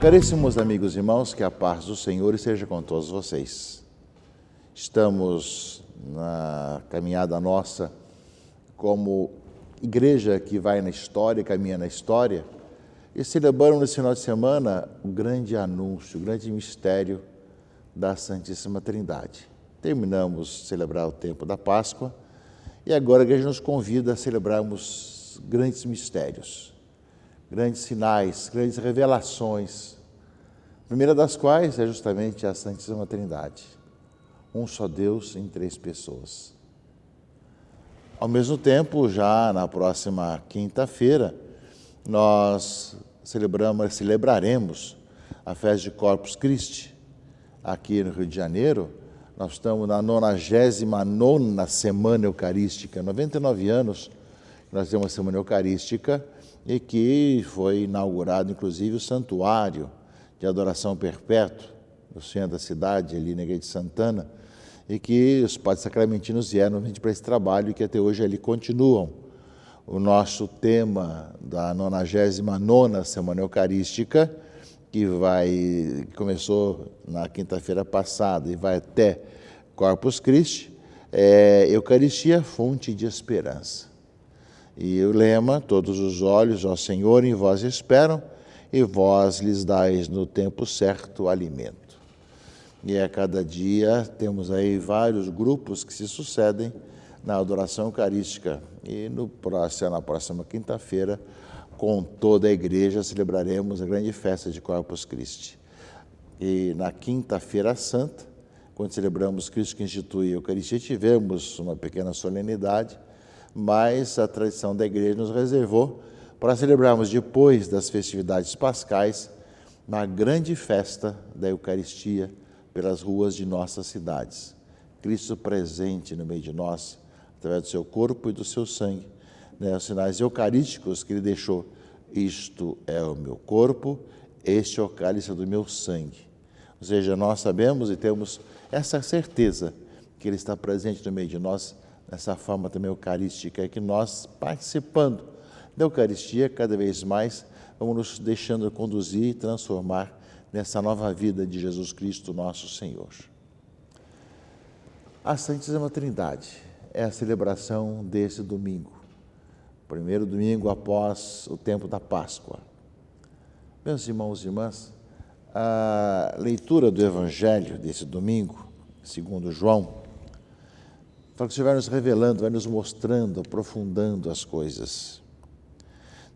Caríssimos amigos e irmãos, que a paz do Senhor esteja com todos vocês. Estamos na caminhada nossa como igreja que vai na história, caminha na história, e celebramos nesse final de semana o grande anúncio, o grande mistério da Santíssima Trindade. Terminamos de celebrar o tempo da Páscoa e agora a igreja nos convida a celebrarmos grandes mistérios, grandes sinais, grandes revelações. A primeira das quais é justamente a Santíssima Trindade, um só Deus em três pessoas. Ao mesmo tempo, já na próxima quinta-feira, nós celebraremos a festa de Corpus Christi, aqui no Rio de Janeiro. Nós estamos na 99ª Semana Eucarística, 99 anos que nós temos uma Semana Eucarística e que foi inaugurado, inclusive, o Santuário de Adoração Perpétua, no centro da cidade, ali na Igreja de Santana, e que os padres sacramentinos vieram para esse trabalho e que até hoje ali continuam. O nosso tema da 99ª Semana Eucarística, que começou na quinta-feira passada e vai até Corpus Christi, é Eucaristia, fonte de esperança. E o lema, todos os olhos ao Senhor em vós esperam, e vós lhes dais no tempo certo o alimento. E a cada dia temos aí vários grupos que se sucedem na adoração eucarística. E na próxima quinta-feira, com toda a igreja, celebraremos a grande festa de Corpus Christi. E na quinta-feira santa, quando celebramos Cristo que institui a Eucaristia, tivemos uma pequena solenidade, mas a tradição da igreja nos reservou para celebrarmos depois das festividades pascais uma grande festa da Eucaristia pelas ruas de nossas cidades. Cristo presente no meio de nós, através do seu corpo e do seu sangue, os sinais eucarísticos que ele deixou. Isto é o meu corpo, este é o cálice do meu sangue. Ou seja, nós sabemos e temos essa certeza que ele está presente no meio de nós, nessa forma também eucarística, que nós, participando da Eucaristia, cada vez mais vamos nos deixando conduzir e transformar nessa nova vida de Jesus Cristo, nosso Senhor. A Santíssima Trindade é a celebração desse domingo, primeiro domingo após o tempo da Páscoa. Meus irmãos e irmãs, a leitura do Evangelho desse domingo, segundo João, fala que o Senhor vai nos revelando, vai nos mostrando, aprofundando as coisas.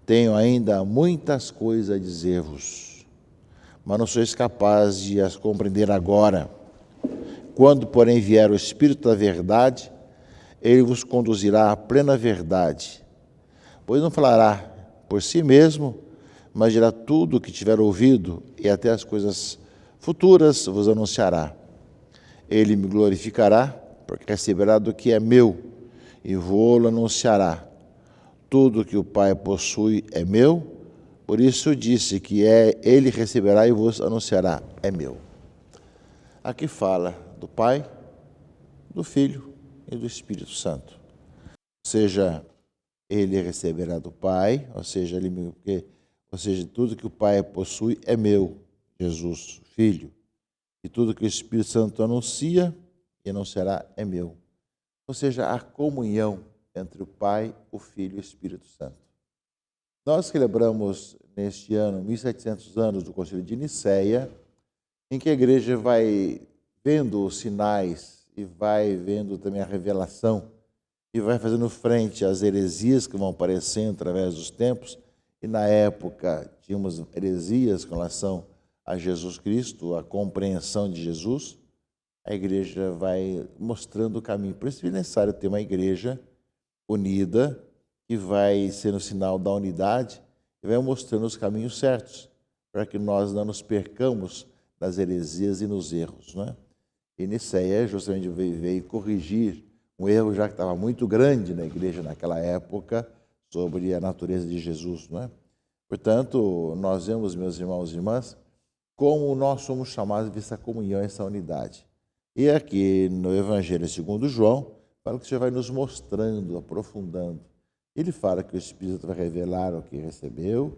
Tenho ainda muitas coisas a dizer-vos, mas não sois capazes de as compreender agora. Quando, porém, vier o Espírito da Verdade, ele vos conduzirá à plena verdade, pois não falará por si mesmo, mas dirá tudo o que tiver ouvido e até as coisas futuras vos anunciará. Ele me glorificará, porque receberá do que é meu e vô-lo anunciará. Tudo que o Pai possui é meu, por isso disse que ele receberá e vos anunciará, é meu. Aqui fala do Pai, do Filho e do Espírito Santo. Ou seja, ele receberá do Pai, ou seja, tudo que o Pai possui é meu, Jesus, Filho. E tudo que o Espírito Santo anuncia e anunciará é meu. Ou seja, a comunhão entre o Pai, o Filho e o Espírito Santo. Nós celebramos neste ano 1700 anos do Concílio de Nicéia, em que a igreja vai vendo os sinais e vai vendo também a revelação e vai fazendo frente às heresias que vão aparecendo através dos tempos. E na época tínhamos heresias com relação a Jesus Cristo, a compreensão de Jesus. A igreja vai mostrando o caminho. Por isso é necessário ter uma igreja unida, que vai ser o sinal da unidade e vai mostrando os caminhos certos, para que nós não nos percamos nas heresias e nos erros. Não é? E Nicéia justamente veio corrigir um erro já que estava muito grande na igreja naquela época, sobre a natureza de Jesus. Não é? Portanto, nós vemos, meus irmãos e irmãs, como nós somos chamados a essa comunhão, essa unidade. E aqui no Evangelho segundo João, fala que o Senhor vai nos mostrando, aprofundando. Ele fala que o Espírito vai revelar o que recebeu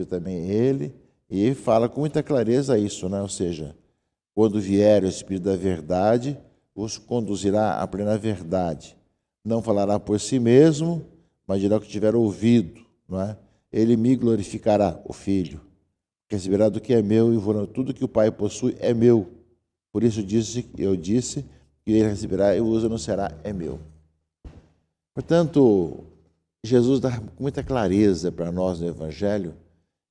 também ele, E ele fala com muita clareza isso, né? Ou seja, quando vier o Espírito da verdade, os conduzirá à plena verdade. Não falará por si mesmo, mas dirá o que tiver ouvido, não é? Ele me glorificará, o Filho, que receberá do que é meu e tudo que o Pai possui é meu. Por isso eu disse que ele receberá e vos anunciará é meu. Portanto, Jesus dá com muita clareza para nós no Evangelho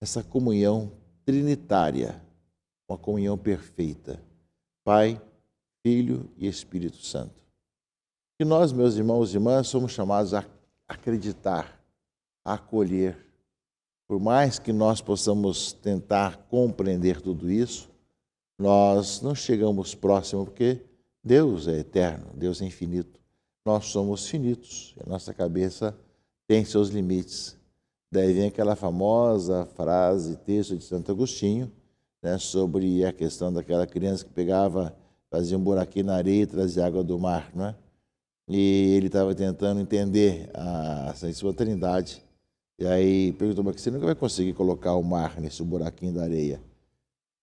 essa comunhão trinitária, uma comunhão perfeita. Pai, Filho e Espírito Santo. E nós, meus irmãos e irmãs, somos chamados a acreditar, a acolher. Por mais que nós possamos tentar compreender tudo isso, nós não chegamos próximo porque Deus é eterno, Deus é infinito. Nós somos finitos, a nossa cabeça tem seus limites. Daí vem aquela famosa frase, texto de Santo Agostinho, né, sobre a questão daquela criança que fazia um buraquinho na areia e trazia água do mar, não é? E ele estava tentando entender a Santíssima Trindade. E aí perguntou, mas você nunca vai conseguir colocar o mar nesse buraquinho da areia?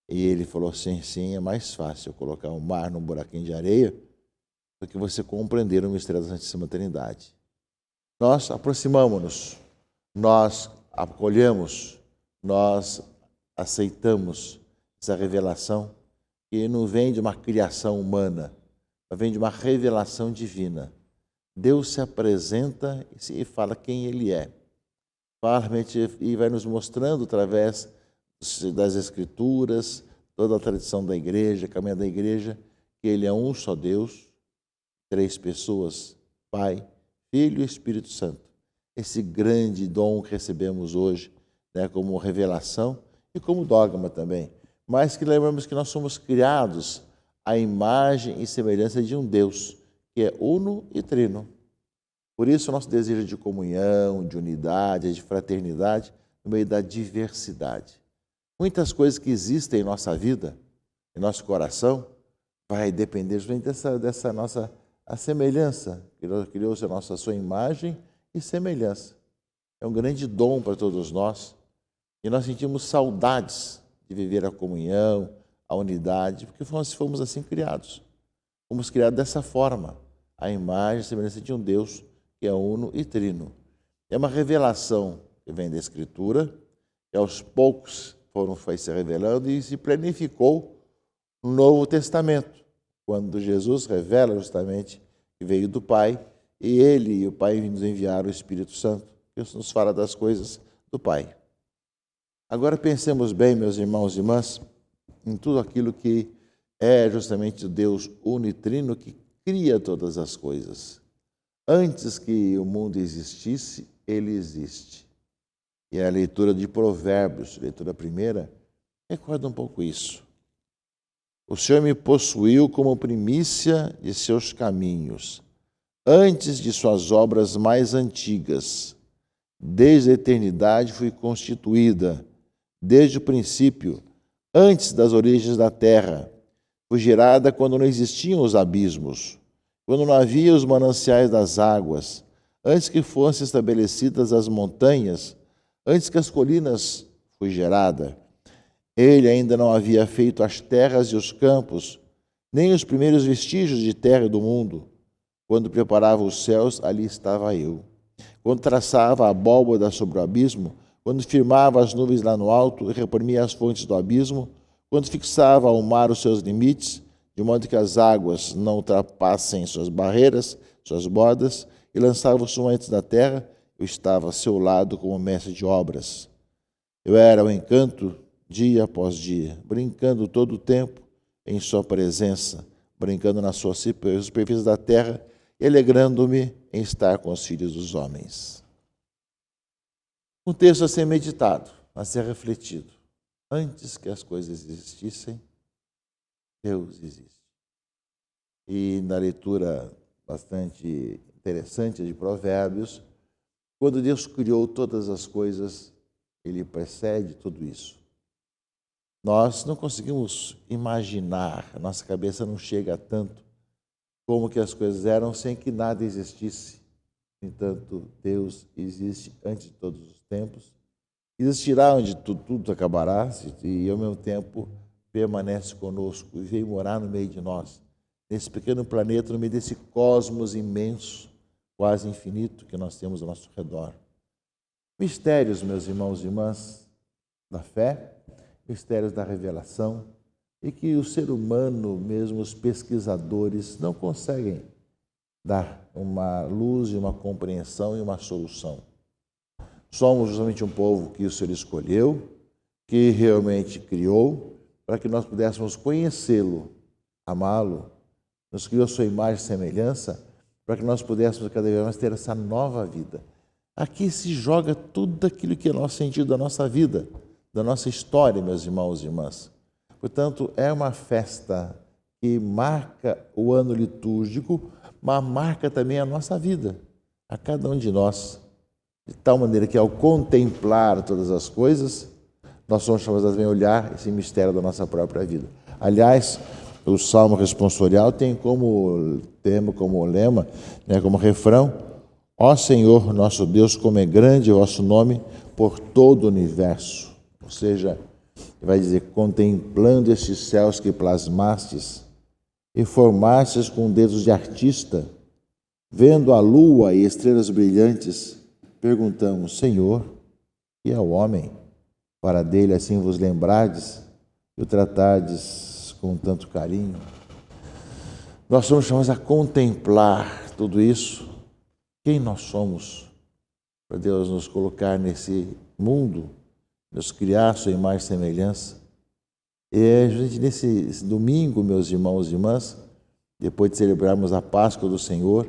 E ele falou, sim, é mais fácil colocar o mar num buraquinho de areia do que você compreender o mistério da Santíssima Trindade. Nós aproximamos-nos, nós acolhemos, nós aceitamos essa revelação que não vem de uma criação humana, mas vem de uma revelação divina. Deus se apresenta e fala quem Ele é. Fala e vai nos mostrando através das Escrituras, toda a tradição da igreja, caminho da igreja, que Ele é um só Deus, 3 pessoas, Pai, Filho e Espírito Santo. Esse grande dom que recebemos hoje, né, como revelação e como dogma também. Mas que lembramos que nós somos criados à imagem e semelhança de um Deus, que é uno e trino. Por isso, o nosso desejo de comunhão, de unidade, de fraternidade, no meio da diversidade. Muitas coisas que existem em nossa vida, em nosso coração, vai depender justamente dessa nossa a semelhança, que Deus criou-se a sua imagem e semelhança. É um grande dom para todos nós. E nós sentimos saudades de viver a comunhão, a unidade, porque fomos assim criados. Fomos criados dessa forma, a imagem e semelhança de um Deus que é uno e trino. É uma revelação que vem da Escritura, que aos poucos foi se revelando e se planificou no Novo Testamento, quando Jesus revela justamente que veio do Pai, e Ele e o Pai nos enviaram o Espírito Santo, que nos fala das coisas do Pai. Agora pensemos bem, meus irmãos e irmãs, em tudo aquilo que é justamente o Deus unitrino que cria todas as coisas. Antes que o mundo existisse, Ele existe. E a leitura de Provérbios, leitura primeira, recorda um pouco isso. O Senhor me possuiu como primícia de seus caminhos, antes de suas obras mais antigas. Desde a eternidade fui constituída, desde o princípio, antes das origens da terra. Fui gerada quando não existiam os abismos, quando não havia os mananciais das águas, antes que fossem estabelecidas as montanhas, antes que as colinas fui gerada. Ele ainda não havia feito as terras e os campos, nem os primeiros vestígios de terra do mundo. Quando preparava os céus, ali estava eu. Quando traçava a abóbada sobre o abismo, quando firmava as nuvens lá no alto e reprimia as fontes do abismo, quando fixava ao mar os seus limites, de modo que as águas não ultrapassem suas barreiras, suas bordas, e lançava os fundamentos da terra, eu estava a seu lado como mestre de obras. Eu era o encanto dia após dia, brincando todo o tempo em sua presença, brincando na sua superfície da terra e alegrando-me em estar com os filhos dos homens. Um texto a ser meditado, a ser refletido. Antes que as coisas existissem, Deus existe. E na leitura bastante interessante de Provérbios, quando Deus criou todas as coisas, Ele precede tudo isso. Nós não conseguimos imaginar, a nossa cabeça não chega a tanto como que as coisas eram sem que nada existisse. No entanto, Deus existe antes de todos os tempos existirá onde tudo acabará e, ao mesmo tempo, permanece conosco e veio morar no meio de nós, nesse pequeno planeta, no meio desse cosmos imenso, quase infinito, que nós temos ao nosso redor. Mistérios, meus irmãos e irmãs, da fé, mistérios da revelação, e que o ser humano, mesmo os pesquisadores, não conseguem dar uma luz e uma compreensão e uma solução. Somos justamente um povo que o Senhor escolheu, que realmente criou, para que nós pudéssemos conhecê-lo, amá-lo, nos criou a sua imagem e semelhança, para que nós pudéssemos cada vez mais ter essa nova vida. Aqui se joga tudo aquilo que é nosso sentido da nossa vida, da nossa história, meus irmãos e irmãs. Portanto, é uma festa que marca o ano litúrgico, mas marca também a nossa vida, a cada um de nós, de tal maneira que ao contemplar todas as coisas, nós somos chamados a também olhar esse mistério da nossa própria vida. Aliás, o Salmo responsorial tem como tema, como lema, como refrão: ó Senhor, nosso Deus, como é grande o vosso nome por todo o universo. Ou seja, vai dizer, contemplando estes céus que plasmastes e formastes com dedos de artista, vendo a lua e estrelas brilhantes, perguntamos, Senhor, que é o homem, para dele assim vos lembrardes e o tratardes com tanto carinho. Nós somos chamados a contemplar tudo isso. Quem nós somos para Deus nos colocar nesse mundo, nos criar a sua imagem e semelhança. E é justamente nesse domingo, meus irmãos e irmãs, depois de celebrarmos a Páscoa do Senhor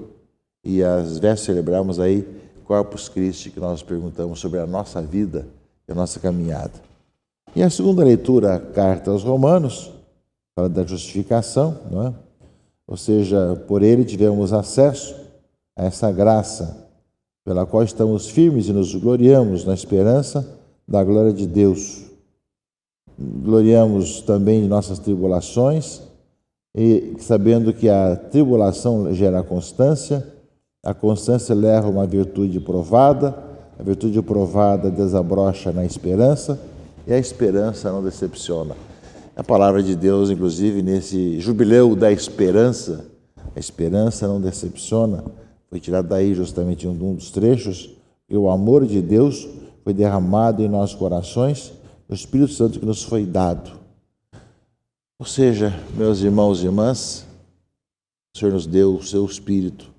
e às vezes celebrarmos aí Corpus Christi, que nós perguntamos sobre a nossa vida e a nossa caminhada. E a segunda leitura, a carta aos Romanos, fala da justificação, não é? Ou seja, por ele tivemos acesso a essa graça pela qual estamos firmes e nos gloriamos na esperança da glória de Deus. Gloriamos também de nossas tribulações, e sabendo que a tribulação gera a constância leva a uma virtude provada, a virtude provada desabrocha na esperança, e a esperança não decepciona. A palavra de Deus, inclusive, nesse jubileu da esperança, a esperança não decepciona, foi tirado daí justamente um dos trechos, que o amor de Deus foi derramado em nossos corações, o Espírito Santo que nos foi dado. Ou seja, meus irmãos e irmãs, o Senhor nos deu o seu Espírito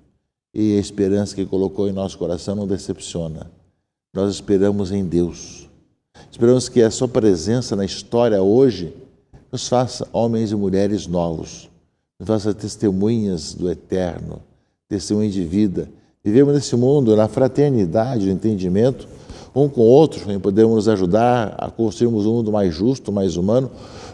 e a esperança que colocou em nosso coração não decepciona. Nós esperamos em Deus. Esperamos que a sua presença na história hoje nos faça homens e mulheres novos, nos faça testemunhas do eterno, testemunhas de vida. Vivemos nesse mundo na fraternidade, no entendimento, um com o outro, e podemos nos ajudar a construirmos um mundo mais justo, mais humano,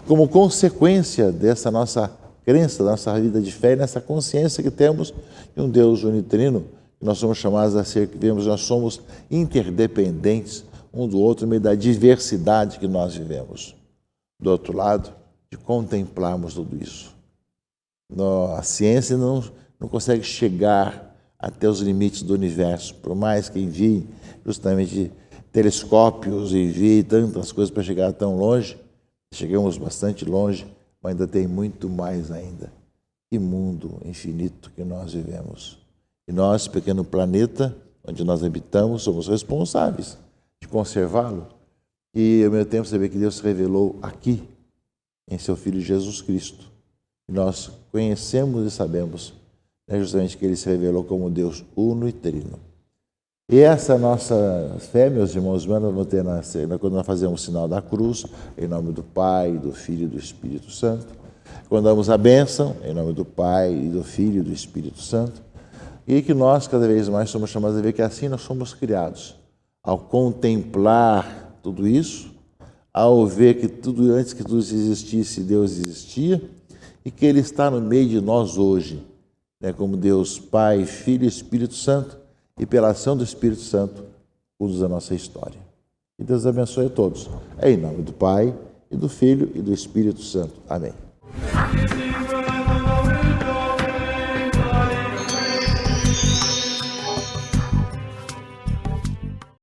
como consequência dessa nossa crença, da nossa vida de fé, nessa consciência que temos de um Deus unitrino, que nós somos chamados a ser, que vemos, nós somos interdependentes um do outro, no meio da diversidade que nós vivemos. Do outro lado, de contemplarmos tudo isso. A ciência não consegue chegar até os limites do universo, por mais que envie justamente telescópios, envie tantas coisas para chegar tão longe, chegamos bastante longe, mas ainda tem muito mais ainda. Que mundo infinito que nós vivemos. E nós, pequeno planeta, onde nós habitamos, somos responsáveis de conservá-lo. E, ao mesmo tempo, saber que Deus se revelou aqui, em seu Filho Jesus Cristo. E nós conhecemos e sabemos justamente que Ele se revelou como Deus uno e trino. E essa nossa fé, meus irmãos, vamos ter quando nós fazemos o sinal da cruz, em nome do Pai, do Filho e do Espírito Santo. Quando damos a bênção, em nome do Pai, e do Filho e do Espírito Santo. E que nós, cada vez mais, somos chamados a ver que assim nós somos criados. Ao contemplar tudo isso, ao ver que tudo antes que tudo existisse, Deus existia, e que Ele está no meio de nós hoje, como Deus Pai, Filho e Espírito Santo, e pela ação do Espírito Santo, usa a nossa história. E Deus abençoe a todos. Em nome do Pai, e do Filho e do Espírito Santo. Amém.